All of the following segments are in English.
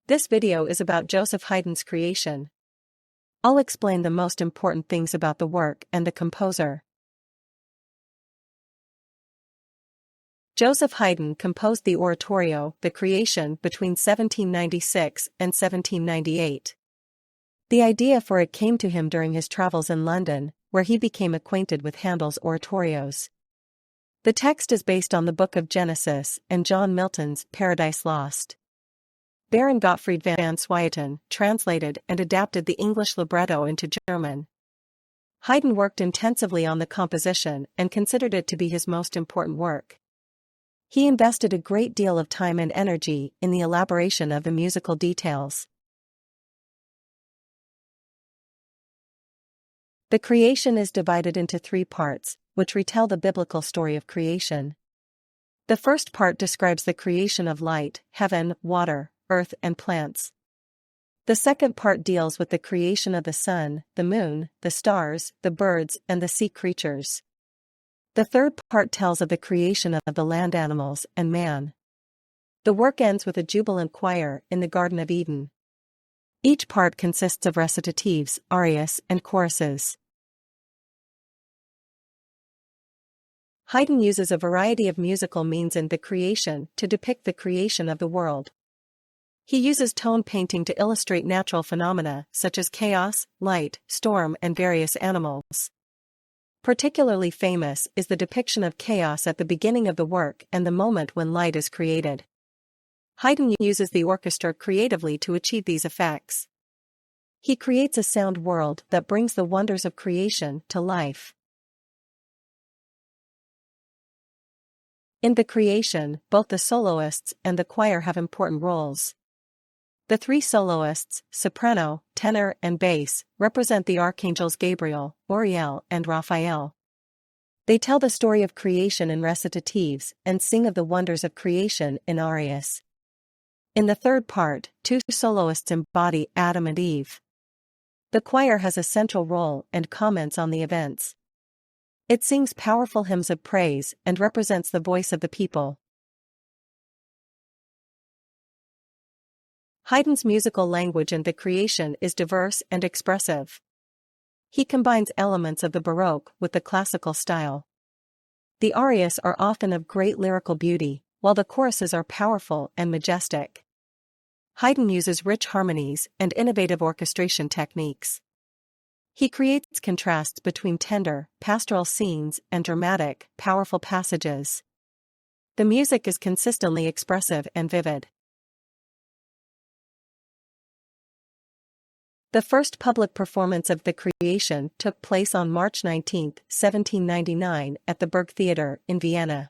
This video is about Joseph Haydn's creation. I'll explain the most important things about the work and the composer. Joseph Haydn composed the oratorio, The Creation, between 1796 and 1798. The idea for it came to him during his travels in London, where he became acquainted with Handel's oratorios. The text is based on the Book of Genesis and John Milton's Paradise Lost. Baron Gottfried van Swieten translated and adapted the English libretto into German. Haydn worked intensively on the composition and considered it to be his most important work. He invested a great deal of time and energy in the elaboration of the musical details. The creation is divided into 3 parts, which retell the biblical story of creation. The first part describes the creation of light, heaven, water, earth and plants. The second part deals with the creation of the sun, the moon, the stars, the birds, and the sea creatures. The third part tells of the creation of the land animals and man. The work ends with a jubilant choir in the Garden of Eden. Each part consists of recitatives, arias, and choruses. Haydn uses a variety of musical means in The Creation to depict the creation of the world. He uses tone painting to illustrate natural phenomena such as chaos, light, storm, and various animals. Particularly famous is the depiction of chaos at the beginning of the work and the moment when light is created. Haydn uses the orchestra creatively to achieve these effects. He creates a sound world that brings the wonders of creation to life. In The Creation, both the soloists and the choir have important roles. The 3 soloists, soprano, tenor, and bass, represent the archangels Gabriel, Uriel, and Raphael. They tell the story of creation in recitatives and sing of the wonders of creation in arias. In the third part, 2 soloists embody Adam and Eve. The choir has a central role and comments on the events. It sings powerful hymns of praise and represents the voice of the people. Haydn's musical language in The Creation is diverse and expressive. He combines elements of the Baroque with the classical style. The arias are often of great lyrical beauty, while the choruses are powerful and majestic. Haydn uses rich harmonies and innovative orchestration techniques. He creates contrasts between tender, pastoral scenes and dramatic, powerful passages. The music is consistently expressive and vivid. The first public performance of The Creation took place on March 19, 1799, at the Burgtheater in Vienna.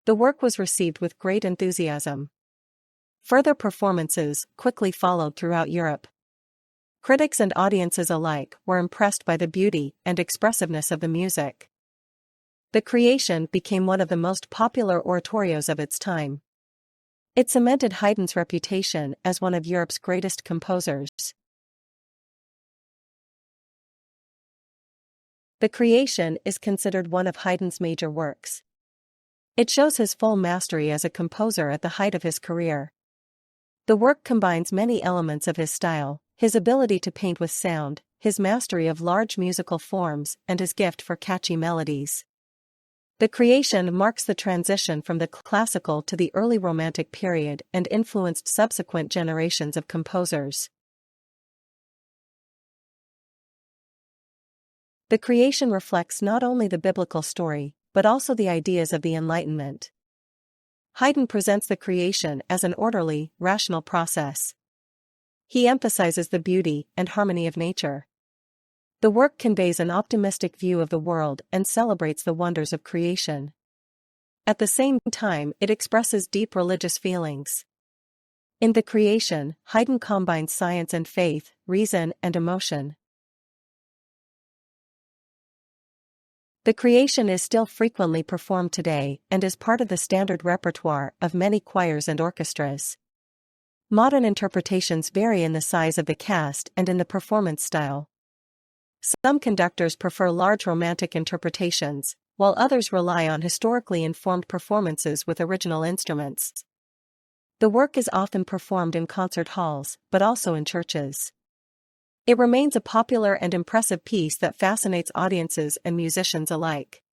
The work was received with great enthusiasm. Further performances quickly followed throughout Europe. Critics and audiences alike were impressed by the beauty and expressiveness of the music. The Creation became one of the most popular oratorios of its time. It cemented Haydn's reputation as one of Europe's greatest composers. The Creation is considered one of Haydn's major works. It shows his full mastery as a composer at the height of his career. The work combines many elements of his style, his ability to paint with sound, his mastery of large musical forms, and his gift for catchy melodies. The Creation marks the transition from the classical to the early Romantic period and influenced subsequent generations of composers. The Creation reflects not only the biblical story, but also the ideas of the Enlightenment. Haydn presents the creation as an orderly, rational process. He emphasizes the beauty and harmony of nature. The work conveys an optimistic view of the world and celebrates the wonders of creation. At the same time, it expresses deep religious feelings. In The Creation, Haydn combines science and faith, reason and emotion. The Creation is still frequently performed today and is part of the standard repertoire of many choirs and orchestras. Modern interpretations vary in the size of the cast and in the performance style. Some conductors prefer large romantic interpretations, while others rely on historically informed performances with original instruments. The work is often performed in concert halls, but also in churches. It remains a popular and impressive piece that fascinates audiences and musicians alike.